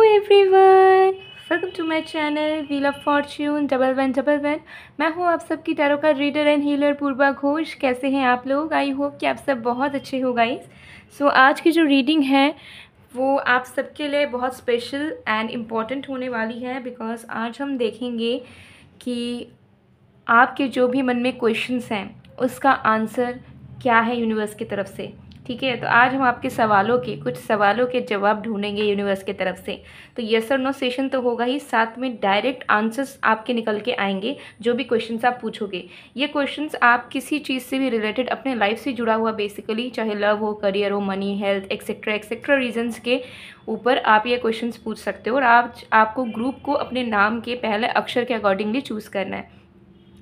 Everyone, welcome to my channel wheel of fortune 1111। मैं हूँ आप सबकी टैरो का reader and healer Purva Ghosh. कैसे हैं आप लोग? आई होप कि आप सब बहुत अच्छे हो गाइस। सो आज की जो रीडिंग है वो आप सबके लिए बहुत स्पेशल एंड इम्पॉर्टेंट होने वाली है, बिकॉज आज हम देखेंगे कि आपके जो भी मन में क्वेश्चंस हैं उसका आंसर क्या है यूनिवर्स की तरफ से। ठीक है, तो आज हम आपके कुछ सवालों के जवाब ढूंढेंगे यूनिवर्स की तरफ से। तो यस और नो सेशन तो होगा ही, साथ में डायरेक्ट आंसर्स आपके निकल के आएंगे जो भी क्वेश्चंस आप पूछोगे। ये क्वेश्चंस आप किसी चीज़ से भी रिलेटेड, अपने लाइफ से जुड़ा हुआ बेसिकली, चाहे लव हो, करियर हो, money, health etcetera etcetera reasons के ऊपर आप ये क्वेश्चंस पूछ सकते हो। और आपको ग्रुप को अपने नाम के पहले अक्षर के अकॉर्डिंगली चूज़ करना है।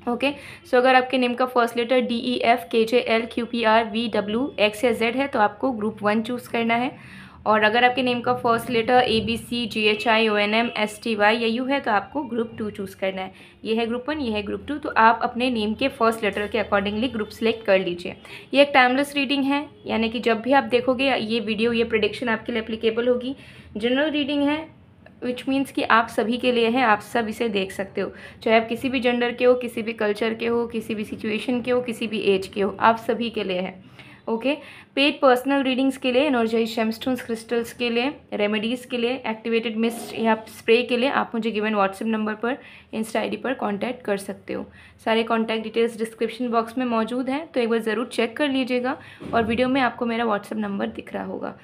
ओके, सो अगर आपके नेम का first letter DEF KJL QPR VW X या Z है तो आपको ग्रुप 1 चूज़ करना है। और अगर आपके नेम का फर्स्ट लेटर ABCGHIONMSTY या U है तो आपको ग्रुप 2 चूज़ करना है। ये है ग्रुप 1, ये है ग्रुप 2। तो आप अपने नेम के फर्स्ट लेटर के अकॉर्डिंगली ग्रुप सेलेक्ट कर लीजिए। ये एक टाइमलेस रीडिंग है, यानी कि जब भी आप देखोगे ये वीडियो, ये प्रेडिक्शन आपके लिए एप्लीकेबल होगी। जनरल रीडिंग है, विच मीन्स कि आप सभी के लिए है, आप सब इसे देख सकते हो, चाहे आप किसी भी जेंडर के हो, किसी भी कल्चर के हो, किसी भी सिचुएशन के हो, किसी भी एज के हो, आप सभी के लिए है। ओके, पेड पर्सनल रीडिंग्स के लिए, एनर्जाइज जेमस्टोन्स क्रिस्टल्स के लिए, रेमेडीज़ के लिए, एक्टिवेटेड मिस्ट या स्प्रे के लिए आप मुझे गिवन व्हाट्सएप नंबर पर, इंस्टा आईडी पर कांटेक्ट कर सकते हो। सारे कांटेक्ट डिटेल्स डिस्क्रिप्शन बॉक्स में मौजूद हैं, तो एक बार ज़रूर चेक कर लीजिएगा। और वीडियो में आपको मेरा व्हाट्सएप नंबर दिख रहा होगा।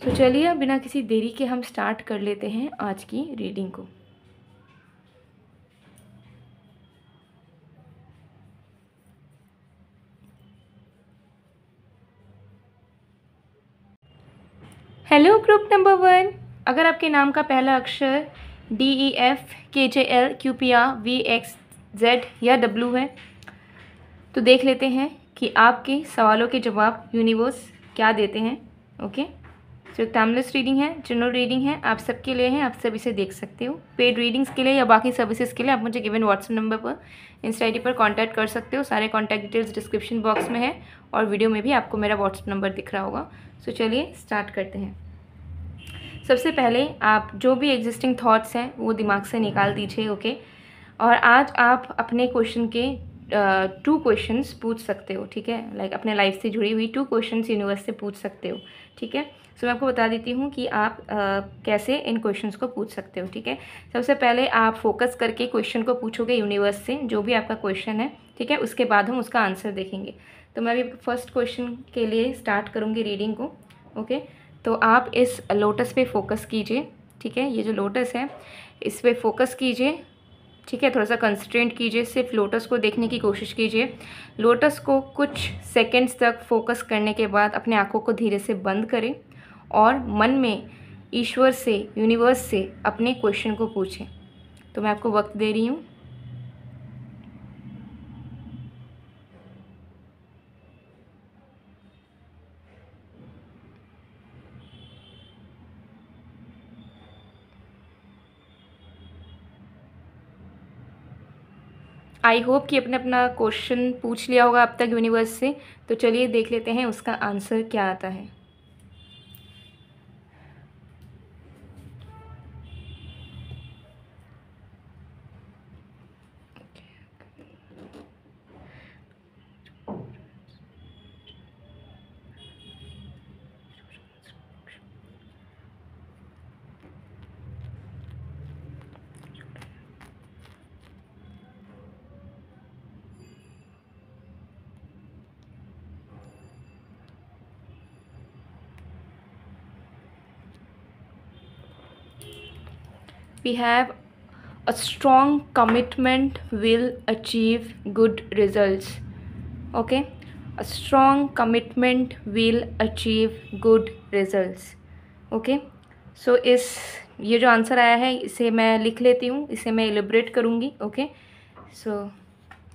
तो चलिए अब बिना किसी देरी के हम स्टार्ट कर लेते हैं आज की रीडिंग को। हेलो ग्रुप नंबर 1, अगर आपके नाम का पहला अक्षर DEF KJL QPR VXZ या W है तो देख लेते हैं कि आपके सवालों के जवाब यूनिवर्स क्या देते हैं। ओके, तो एक टाइमलेस रीडिंग है, जनरल रीडिंग है, आप सबके लिए है, आप सब इसे देख सकते हो। पेड रीडिंग्स के लिए या बाकी सर्विसेज के लिए आप मुझे गिवन व्हाट्सएप नंबर पर, इंस्टा आईडी पर कांटेक्ट कर सकते हो। सारे कांटेक्ट डिटेल्स डिस्क्रिप्शन बॉक्स में है और वीडियो में भी आपको मेरा व्हाट्सएप नंबर दिख रहा होगा। सो चलिए स्टार्ट करते हैं। सबसे पहले आप जो भी एग्जिस्टिंग थॉट्स हैं वो दिमाग से निकाल दीजिए। ओके, और आज आप अपने क्वेश्चन के 2 क्वेश्चंस पूछ सकते हो। ठीक है, लाइक अपने लाइफ से जुड़ी हुई 2 क्वेश्चंस यूनिवर्स से पूछ सकते हो। ठीक है, सो मैं आपको बता देती हूँ कि आप कैसे इन क्वेश्चंस को पूछ सकते हो। ठीक है, सबसे पहले आप फोकस करके क्वेश्चन को पूछोगे यूनिवर्स से, जो भी आपका क्वेश्चन है। ठीक है, उसके बाद हम उसका आंसर देखेंगे। तो मैं अभी फर्स्ट क्वेश्चन के लिए स्टार्ट करूँगी रीडिंग को। ओके, तो आप इस लोटस पे फोकस कीजिए। ठीक है, ये जो लोटस है इस पर फोकस कीजिए। ठीक है, थोड़ा सा कंसंट्रेट कीजिए, सिर्फ लोटस को देखने की कोशिश कीजिए। लोटस को कुछ सेकंड्स तक फोकस करने के बाद अपने आँखों को धीरे से बंद करें और मन में ईश्वर से, यूनिवर्स से अपने क्वेश्चन को पूछें। तो मैं आपको वक्त दे रही हूँ। आई होप कि अपने अपना क्वेश्चन पूछ लिया होगा अब तक यूनिवर्स से। तो चलिए देख लेते हैं उसका आंसर क्या आता है। We have a strong commitment will achieve good results. Okay, a strong commitment will achieve good results. Okay, so ये जो आंसर आया है इसे मैं लिख लेती हूँ, इसे मैं एलिब्रेट करूँगी। ओके, सो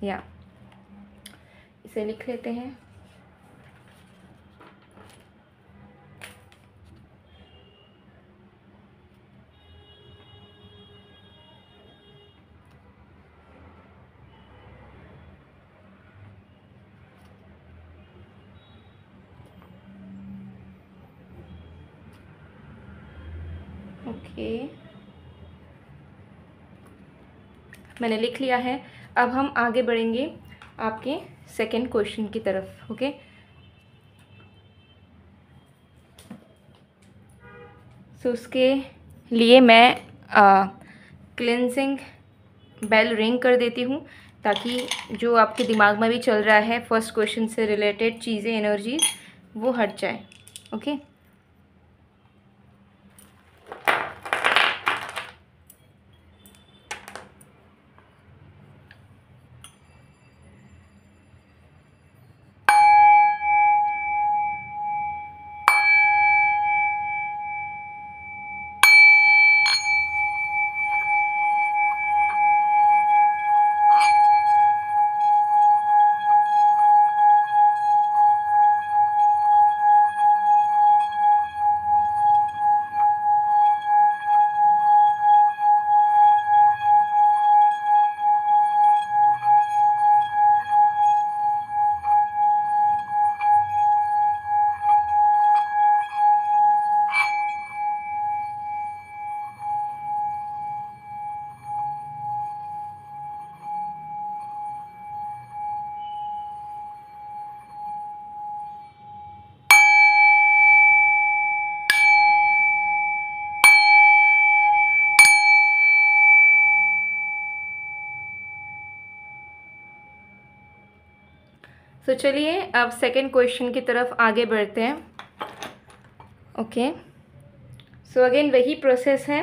या इसे लिख लेते हैं। ओके, मैंने लिख लिया है। अब हम आगे बढ़ेंगे आपके सेकंड क्वेश्चन की तरफ। ओके, सो उसके लिए मैं क्लेंजिंग बेल रिंग कर देती हूँ, ताकि जो आपके दिमाग में भी चल रहा है फर्स्ट क्वेश्चन से रिलेटेड चीज़ें, एनर्जीज, वो हट जाए। ओके, तो चलिए अब सेकंड क्वेश्चन की तरफ आगे बढ़ते हैं। ओके, सो अगेन वही प्रोसेस है।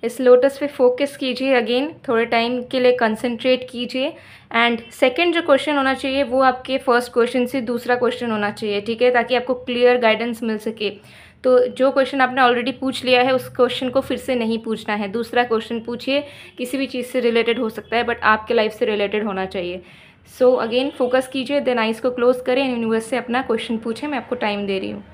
इस लोटस पे फोकस कीजिए, अगेन थोड़े टाइम के लिए कंसंट्रेट कीजिए। एंड सेकंड जो क्वेश्चन होना चाहिए वो आपके फर्स्ट क्वेश्चन से दूसरा क्वेश्चन होना चाहिए, ठीक है, ताकि आपको क्लियर गाइडेंस मिल सके। तो जो क्वेश्चन आपने ऑलरेडी पूछ लिया है उस क्वेश्चन को फिर से नहीं पूछना है, दूसरा क्वेश्चन पूछिए। किसी भी चीज़ से रिलेटेड हो सकता है, बट आपके लाइफ से रिलेटेड होना चाहिए। सो अगेन फोकस कीजिए, देन आइज़ को क्लोज करें, यूनिवर्स से अपना क्वेश्चन पूछें। मैं आपको टाइम दे रही हूँ।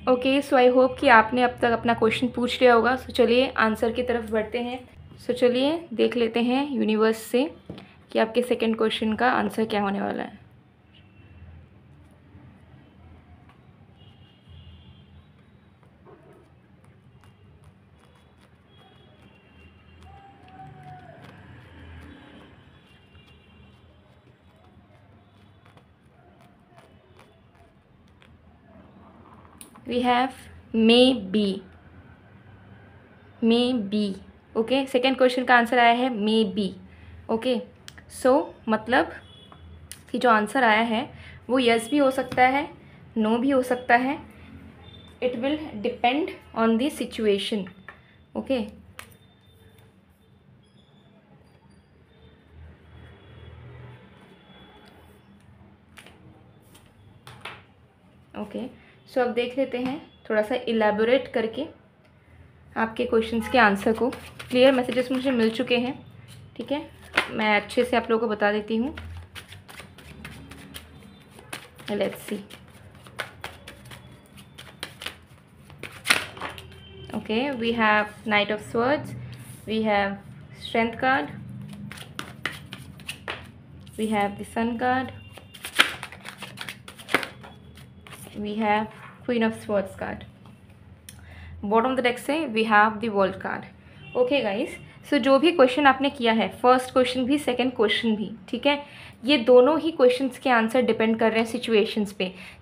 ओके, सो आई होप कि आपने अब तक अपना क्वेश्चन पूछ लिया होगा। सो चलिए आंसर की तरफ बढ़ते हैं। सो चलिए देख लेते हैं यूनिवर्स से कि आपके सेकंड क्वेश्चन का आंसर क्या होने वाला है। We have may be. Okay, second question का आंसर आया है मे बी। ओके, सो मतलब कि जो आंसर आया है वो यस भी हो सकता है, नो भी हो सकता है। It will depend on the situation. Okay, okay, so अब देख लेते हैं थोड़ा सा इलेबोरेट करके आपके क्वेश्चंस के आंसर को। क्लियर मैसेजेस मुझे मिल चुके हैं, ठीक है, मैं अच्छे से आप लोगों को बता देती हूँ। Let's see. Okay, we have knight of swords, we have strength card, we have the sun card, we have Queen of Swords card. Bottom of the deck से we have the world card. Okay guys, so जो भी question आपने किया है, first question भी second question भी, ठीक है, ये दोनों ही क्वेश्चंस के आंसर डिपेंड कर रहे हैं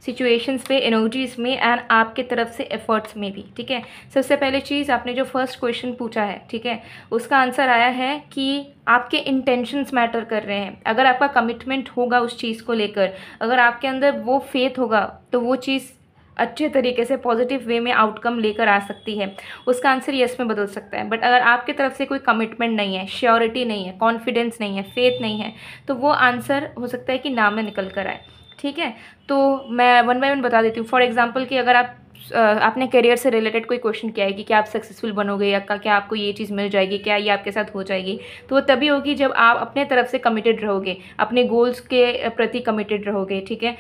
सिचुएशंस पे, एनर्जीज में, एंड आपके तरफ से एफर्ट्स में भी, ठीक है। सबसे पहले चीज़, आपने जो फर्स्ट क्वेश्चन पूछा है, ठीक है, उसका आंसर आया है कि आपके इंटेंशंस मैटर कर रहे हैं। अगर आपका कमिटमेंट होगा उस चीज़ को लेकर, अगर आपके अंदर वो फेथ होगा, तो वो चीज़ अच्छे तरीके से पॉजिटिव वे में आउटकम लेकर आ सकती है। उसका आंसर यस में बदल सकता है। बट अगर आपकी तरफ से कोई कमिटमेंट नहीं है, श्योरिटी नहीं है, कॉन्फिडेंस नहीं है, फेथ नहीं है, तो वो आंसर हो सकता है कि ना में निकल कर आए, ठीक है। तो मैं वन बाय वन बता देती हूँ। फॉर एग्जांपल कि अगर आप आपने करियर से रिलेटेड कोई क्वेश्चन किया है कि क्या आप सक्सेसफुल बनोगे, या क्या आपको ये चीज़ मिल जाएगी, क्या ये आपके साथ हो जाएगी, तो वो तभी होगी जब आप अपने तरफ से कमिटेड रहोगे, अपने गोल्स के प्रति कमिटेड रहोगे, ठीक है,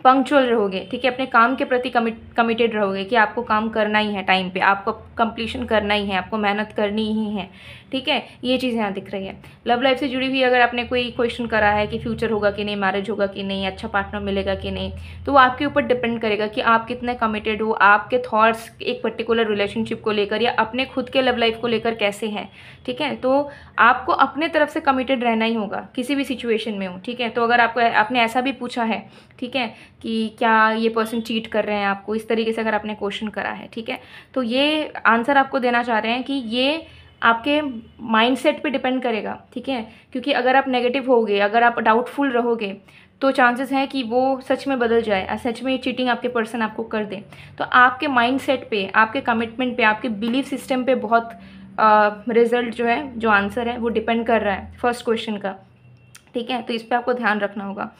पंक्चुअल रहोगे, ठीक है, अपने काम के प्रति कमिटेड रहोगे कि आपको काम करना ही है टाइम पे, आपको कंप्लीशन करना ही है, आपको मेहनत करनी ही है, ठीक है। ये चीज़ यहाँ दिख रही है। लव लाइफ से जुड़ी हुई अगर आपने कोई क्वेश्चन करा है कि फ्यूचर होगा कि नहीं, मैरिज होगा कि नहीं, अच्छा पार्टनर मिलेगा कि नहीं, तो वो आपके ऊपर डिपेंड करेगा कि आप कितने कमिटेड हो, आपके थॉट्स एक पर्टिकुलर रिलेशनशिप को लेकर या अपने खुद के लव लाइफ को लेकर कैसे हैं, ठीक है। तो आपको अपने तरफ से कमिटेड रहना ही होगा किसी भी सिचुएशन में हो, ठीक है। तो अगर आपने ऐसा भी पूछा है, ठीक है, कि क्या ये पर्सन चीट कर रहे हैं आपको, इस तरीके से अगर आपने क्वेश्चन करा है, ठीक है, तो ये आंसर आपको देना चाह रहे हैं कि ये आपके माइंडसेट पे डिपेंड करेगा, ठीक है। क्योंकि अगर आप नेगेटिव होगे, अगर आप डाउटफुल रहोगे, तो चांसेस हैं कि वो सच में बदल जाए, सच में चीटिंग आपके पर्सन आपको कर दे। तो आपके माइंडसेट पे, आपके कमिटमेंट पे, आपके बिलीफ सिस्टम पे बहुत रिजल्ट जो है, जो आंसर है वो डिपेंड कर रहा है फर्स्ट क्वेश्चन का, ठीक है। तो इस पर आपको ध्यान रखना होगा।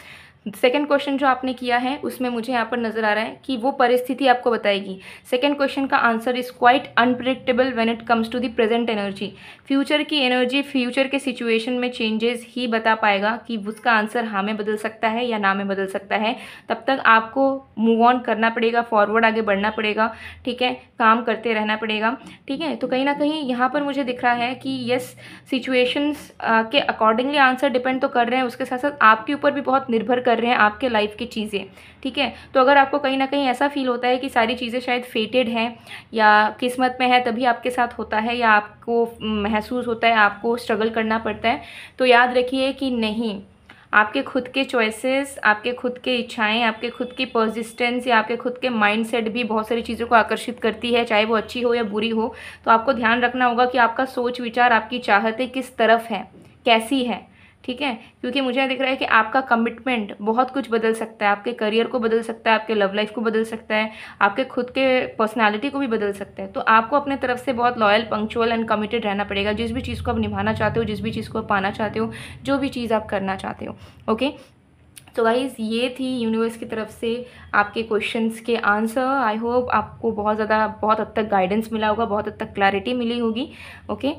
सेकंड क्वेश्चन जो आपने किया है उसमें मुझे यहाँ पर नज़र आ रहा है कि वो परिस्थिति आपको बताएगी। सेकंड क्वेश्चन का answer is quite unpredictable when it comes to the present energy. Future की एनर्जी फ्यूचर के सिचुएशन में चेंजेस ही बता पाएगा कि उसका आंसर हाँ में बदल सकता है या ना में बदल सकता है। तब तक आपको मूव ऑन करना पड़ेगा, फॉरवर्ड आगे बढ़ना पड़ेगा, ठीक है, काम करते रहना पड़ेगा, ठीक है। तो कहीं ना कहीं यहाँ पर मुझे दिख रहा है कि यस, सिचुएशंस के अकॉर्डिंगली आंसर डिपेंड तो कर रहे हैं, उसके साथ साथ आपके ऊपर भी बहुत निर्भर कर रहे हैं आपके लाइफ की चीज़ें, ठीक है। तो अगर आपको कहीं ना कहीं ऐसा फील होता है कि सारी चीज़ें शायद फेटेड हैं या किस्मत में है तभी आपके साथ होता है, या आपको महसूस होता है आपको स्ट्रगल करना पड़ता है, तो याद रखिए कि नहीं, आपके खुद के चॉइसेस, आपके खुद के इच्छाएं, आपके खुद की पर्सिस्टेंस या आपके खुद के माइंडसेट भी बहुत सारी चीज़ों को आकर्षित करती है, चाहे वो अच्छी हो या बुरी हो। तो आपको ध्यान रखना होगा कि आपका सोच विचार, आपकी चाहतें किस तरफ है, कैसी है, ठीक है। क्योंकि मुझे दिख रहा है कि आपका कमिटमेंट बहुत कुछ बदल सकता है, आपके करियर को बदल सकता है, आपके लव लाइफ को बदल सकता है, आपके खुद के पर्सनालिटी को भी बदल सकता है। तो आपको अपने तरफ से बहुत लॉयल, पंक्चुअल एंड कमिटेड रहना पड़ेगा, जिस भी चीज़ को आप निभाना चाहते हो, जिस भी चीज़ को आप पाना चाहते हो, जो भी चीज़ आप करना चाहते हो, ओके। तो गाइज़, ये थी यूनिवर्स की तरफ से आपके क्वेश्चंस के आंसर। आई होप आपको बहुत हद तक गाइडेंस मिला होगा, बहुत हद तक क्लैरिटी मिली होगी, ओके।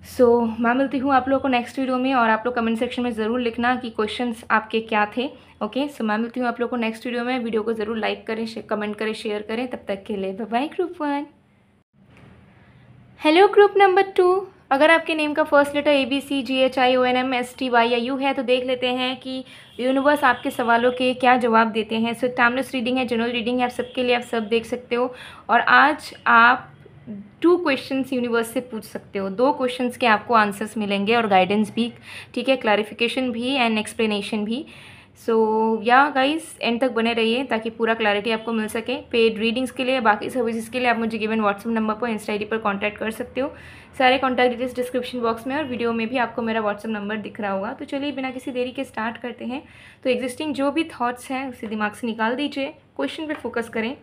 सो मैं मिलती हूँ आप लोगों को नेक्स्ट वीडियो में, और आप लोग कमेंट सेक्शन में ज़रूर लिखना कि क्वेश्चंस आपके क्या थे, ओके। सो मैं मिलती हूँ आप लोगों को नेक्स्ट वीडियो में। वीडियो को ज़रूर लाइक करें, कमेंट करें, शेयर करें। तब तक के लिए bye bye group 1। Hello group number 2। अगर आपके नेम का फर्स्ट लेटर ABCGHIONMSTY या यू है तो देख लेते हैं कि यूनिवर्स आपके सवालों के क्या जवाब देते हैं। सो टाइमलेस रीडिंग है, जनरल रीडिंग है, आप सबके लिए, आप सब देख सकते हो। और आज आप 2 क्वेश्चंस यूनिवर्स से पूछ सकते हो। 2 क्वेश्चंस के आपको आंसर्स मिलेंगे और गाइडेंस भी, ठीक है, क्लैरिफिकेशन भी एंड एक्सप्लेनेशन भी। सो या गाइस, एंड तक बने रहिए ताकि पूरा क्लैरिटी आपको मिल सके। पेड रीडिंग्स के लिए, बाकी सर्विसेज के लिए आप मुझे गिवन व्हाट्सएप नंबर पर, इंस्टा ID पर कॉन्टैक्ट कर सकते हो। सारे कॉन्टैक्ट डिटेल्स डिस्क्रिप्शन बॉक्स में और वीडियो में भी आपको मेरा व्हाट्सएप नंबर दिख रहा होगा। तो चलिए बिना किसी देरी के स्टार्ट करते हैं। तो एग्जिस्टिंग जो भी थॉट्स हैं उसे दिमाग से निकाल दीजिए, क्वेश्चन पे फोकस करें।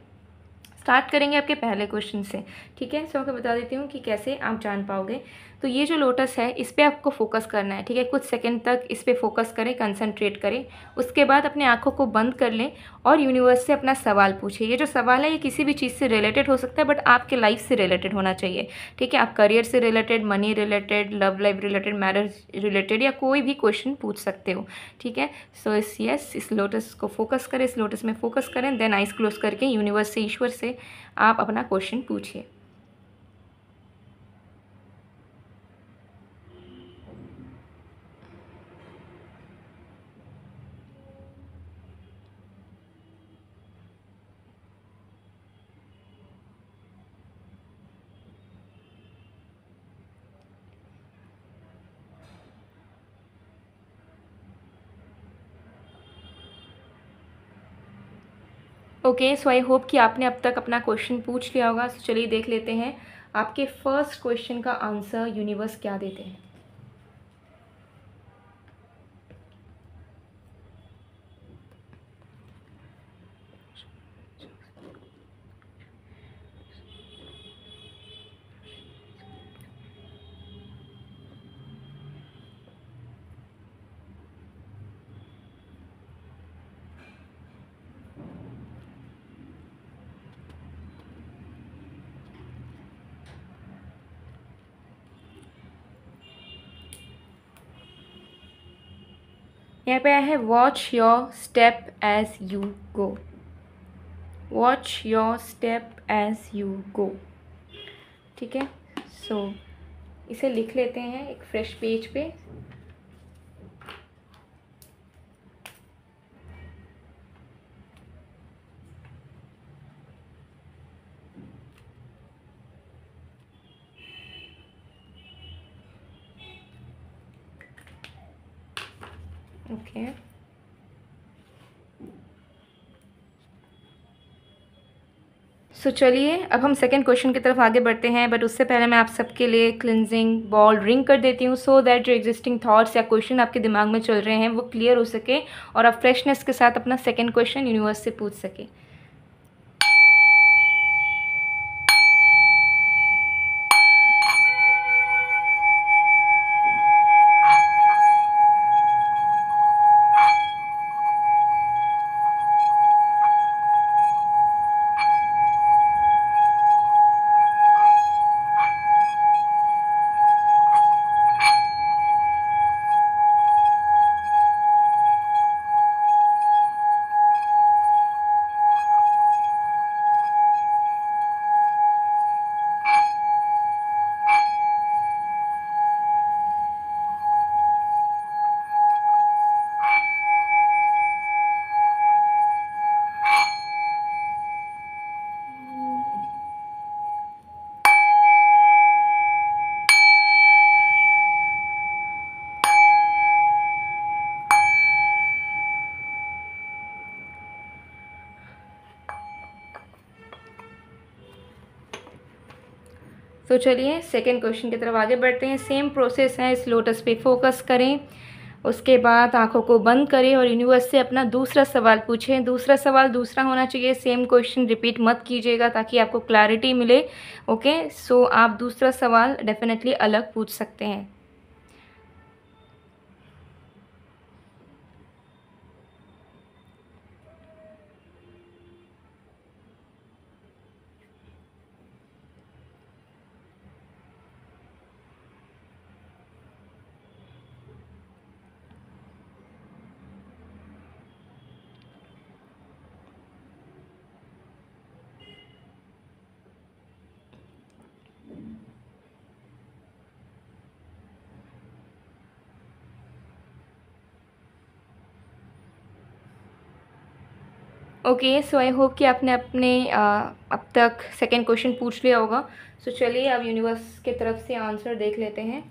स्टार्ट करेंगे आपके पहले क्वेश्चन से, ठीक है। सो आपको बता देती हूँ कि कैसे आप जान पाओगे। तो ये जो लोटस है इस पर आपको फोकस करना है, ठीक है। कुछ सेकंड तक इस पर फोकस करें, कंसंट्रेट करें। उसके बाद अपने आँखों को बंद कर लें और यूनिवर्स से अपना सवाल पूछिए। ये जो सवाल है ये किसी भी चीज़ से रिलेटेड हो सकता है, बट आपके लाइफ से रिलेटेड होना चाहिए, ठीक है। आप करियर से related, money related, love life related, marriage related, या कोई भी क्वेश्चन पूछ सकते हो, ठीक है। सो इस लोटस को फोकस करें, इस लोटस में फोकस करें, देन आइज क्लोज करके यूनिवर्स से, ईश्वर से आप अपना क्वेश्चन पूछिए। ओके, सो आई होप कि आपने अब तक अपना क्वेश्चन पूछ लिया होगा। सो चलिए देख लेते हैं आपके फर्स्ट क्वेश्चन का आंसर यूनिवर्स क्या देते हैं। यहाँ पे आया है watch your step as you go, watch your step as you go. ठीक है, सो इसे लिख लेते हैं एक फ्रेश पेज पे। ओके, सो चलिए अब हम सेकंड क्वेश्चन की तरफ आगे बढ़ते हैं, बट उससे पहले मैं आप सबके लिए क्लिनजिंग बॉल रिंग कर देती हूँ, सो दैट जो एग्जिस्टिंग थॉट्स या क्वेश्चन आपके दिमाग में चल रहे हैं वो क्लियर हो सके और आप फ्रेशनेस के साथ अपना सेकंड क्वेश्चन यूनिवर्स से पूछ सके। तो चलिए सेकेंड क्वेश्चन की तरफ आगे बढ़ते हैं। सेम प्रोसेस है, इस लोटस पे फोकस करें, उसके बाद आंखों को बंद करें और यूनिवर्स से अपना दूसरा सवाल पूछें। दूसरा सवाल दूसरा होना चाहिए, सेम क्वेश्चन रिपीट मत कीजिएगा ताकि आपको क्लैरिटी मिले। ओके, सो आप दूसरा सवाल डेफिनेटली अलग पूछ सकते हैं। ओके, सो आई होप कि आपने अपने अब तक सेकेंड क्वेश्चन पूछ लिया होगा। सो चलिए अब यूनिवर्स के तरफ से आंसर देख लेते हैं।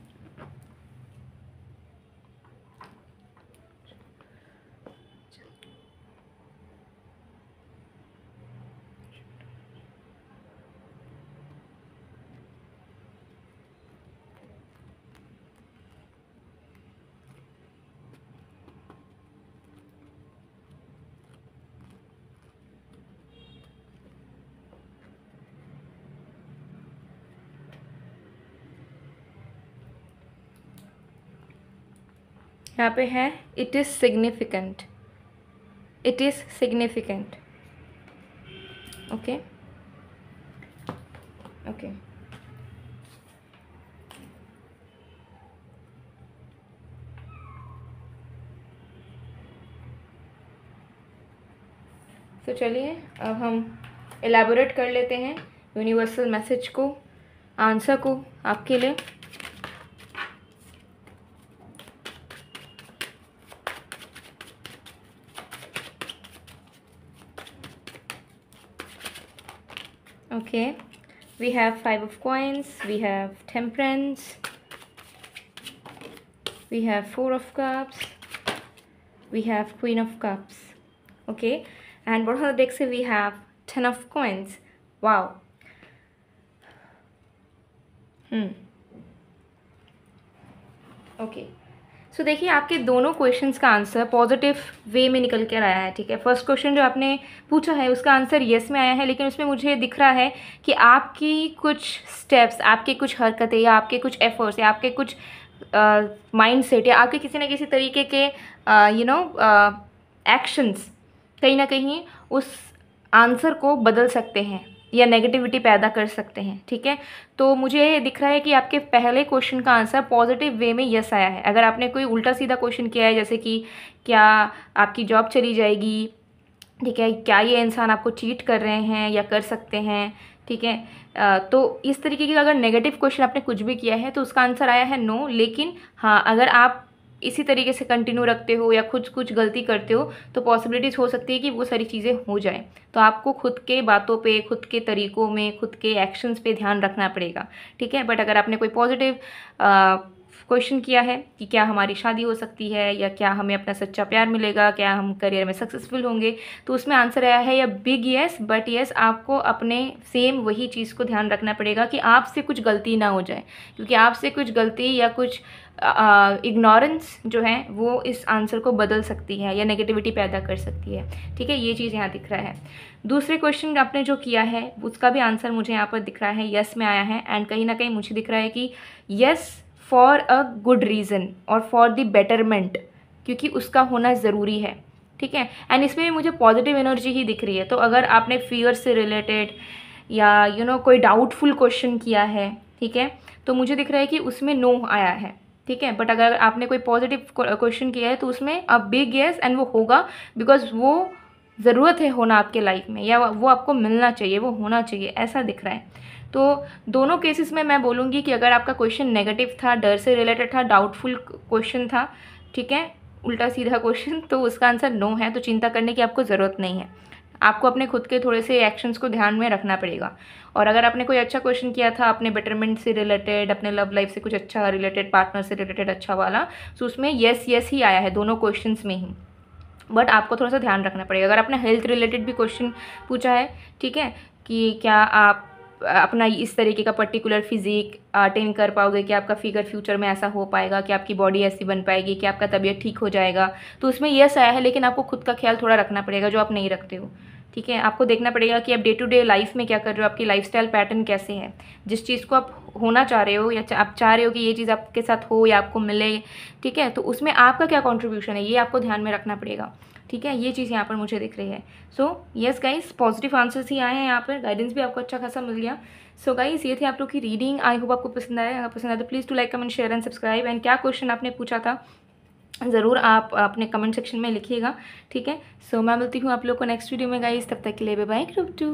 यहाँ पे है it is significant, it is significant. Okay okay, तो चलिए अब हम एलैबोरेट कर लेते हैं यूनिवर्सल मैसेज को, आंसर को आपके लिए। Okay, we have 5 of coins, we have temperance, we have 4 of cups, we have queen of cups. Okay, and bottom of the deck we have 10 of coins. Wow. Okay, सो देखिए आपके दोनों questions का answer positive way में निकल कर आया है। ठीक है, फर्स्ट क्वेश्चन जो आपने पूछा है उसका आंसर येस में आया है, लेकिन उसमें मुझे दिख रहा है कि आपकी कुछ स्टेप्स, आपके कुछ हरकतें या आपके कुछ एफर्ट्स या आपके कुछ माइंडसेट या आपके किसी न किसी तरीके के एक्शंस कहीं ना कहीं उस आंसर को बदल सकते हैं या नेगेटिविटी पैदा कर सकते हैं। ठीक है, तो मुझे दिख रहा है कि आपके पहले क्वेश्चन का आंसर पॉजिटिव वे में यस आया है। अगर आपने कोई उल्टा सीधा क्वेश्चन किया है, जैसे कि क्या आपकी जॉब चली जाएगी, ठीक है, क्या ये इंसान आपको चीट कर रहे हैं या कर सकते हैं, ठीक है, तो इस तरीके की अगर नेगेटिव क्वेश्चन आपने कुछ भी किया है तो उसका आंसर आया है नो। लेकिन हाँ, अगर आप इसी तरीके से कंटिन्यू रखते हो या कुछ गलती करते हो तो पॉसिबिलिटीज़ हो सकती है कि वो सारी चीज़ें हो जाए। तो आपको खुद के बातों पे, खुद के तरीक़ों में, खुद के एक्शंस पे ध्यान रखना पड़ेगा। ठीक है, बट अगर आपने कोई पॉजिटिव क्वेश्चन किया है कि क्या हमारी शादी हो सकती है या क्या हमें अपना सच्चा प्यार मिलेगा, क्या हम करियर में सक्सेसफुल होंगे, तो उसमें आंसर आया है या बिग येस। बट येस, आपको अपने सेम वही चीज़ को ध्यान रखना पड़ेगा कि आपसे कुछ गलती ना हो जाए, क्योंकि आपसे कुछ गलती या कुछ इग्नोरेंस जो है वो इस आंसर को बदल सकती है या नेगेटिविटी पैदा कर सकती है। ठीक है, ये चीज़ यहाँ दिख रहा है। दूसरे क्वेश्चन आपने जो किया है उसका भी आंसर मुझे यहाँ पर दिख रहा है यस में आया है। एंड कहीं ना कहीं मुझे दिख रहा है कि yes for a good reason और फॉर द बेटरमेंट, क्योंकि उसका होना ज़रूरी है। ठीक है, एंड इसमें भी मुझे पॉजिटिव एनर्जी ही दिख रही है। तो अगर आपने फियर से रिलेटेड या कोई डाउटफुल क्वेश्चन किया है, ठीक है, तो मुझे दिख रहा है कि उसमें नो आया है। ठीक है, बट अगर आपने कोई पॉजिटिव क्वेश्चन किया है तो उसमें अ बिग येस, एंड वो होगा बिकॉज वो ज़रूरत है होना आपके लाइफ में, या वो आपको मिलना चाहिए, वो होना चाहिए, ऐसा दिख रहा है। तो दोनों केसेस में मैं बोलूँगी कि अगर आपका क्वेश्चन नेगेटिव था, डर से रिलेटेड था, डाउटफुल क्वेश्चन था, ठीक है, उल्टा सीधा क्वेश्चन, तो उसका आंसर नो है। तो चिंता करने की आपको ज़रूरत नहीं है। आपको अपने खुद के थोड़े से एक्शंस को ध्यान में रखना पड़ेगा। और अगर आपने कोई अच्छा क्वेश्चन किया था अपने बेटरमेंट से रिलेटेड, अपने लव लाइफ से कुछ अच्छा रिलेटेड, पार्टनर से रिलेटेड अच्छा वाला, तो उसमें येस येस ही आया है दोनों क्वेश्चंस में ही। बट आपको थोड़ा सा ध्यान रखना पड़ेगा। अगर आपने हेल्थ रिलेटेड भी क्वेश्चन पूछा है, ठीक है, कि क्या आप अपना इस तरीके का पर्टिकुलर फिजिक अटेन कर पाओगे, कि आपका फिगर फ्यूचर में ऐसा हो पाएगा, कि आपकी बॉडी ऐसी बन पाएगी, कि आपका तबीयत ठीक हो जाएगा, तो उसमें यस आया है। लेकिन आपको खुद का ख्याल थोड़ा रखना पड़ेगा जो आप नहीं रखते हो। ठीक है, आपको देखना पड़ेगा कि आप डे टू डे लाइफ में क्या कर रहे हो, आपकी लाइफस्टाइल पैटर्न कैसे है, जिस चीज़ को आप होना चाह रहे हो या आप चाह रहे हो कि ये चीज़ आपके साथ हो या आपको मिले, ठीक है, तो उसमें आपका क्या कॉन्ट्रीब्यूशन है, ये आपको ध्यान में रखना पड़ेगा। ठीक है, ये चीज़ यहाँ पर मुझे दिख रही है। So yes guys, positive answers ही आए हैं यहाँ पर, गाइडेंस भी आपको अच्छा खासा मिल गया। सो गाइस, ये थी आप लोग की रीडिंग। आई होप आपको पसंद आया। अगर पसंद आया तो please to like, comment, share and subscribe. And क्या क्वेश्चन आपने पूछा था ज़रूर आप अपने कमेंट सेक्शन में लिखिएगा। ठीक है, सो मैं मिलती हूँ आप लोग को नेक्स्ट वीडियो में गाइस। तब तक के लिए बाय बाय, ग्रुप 2।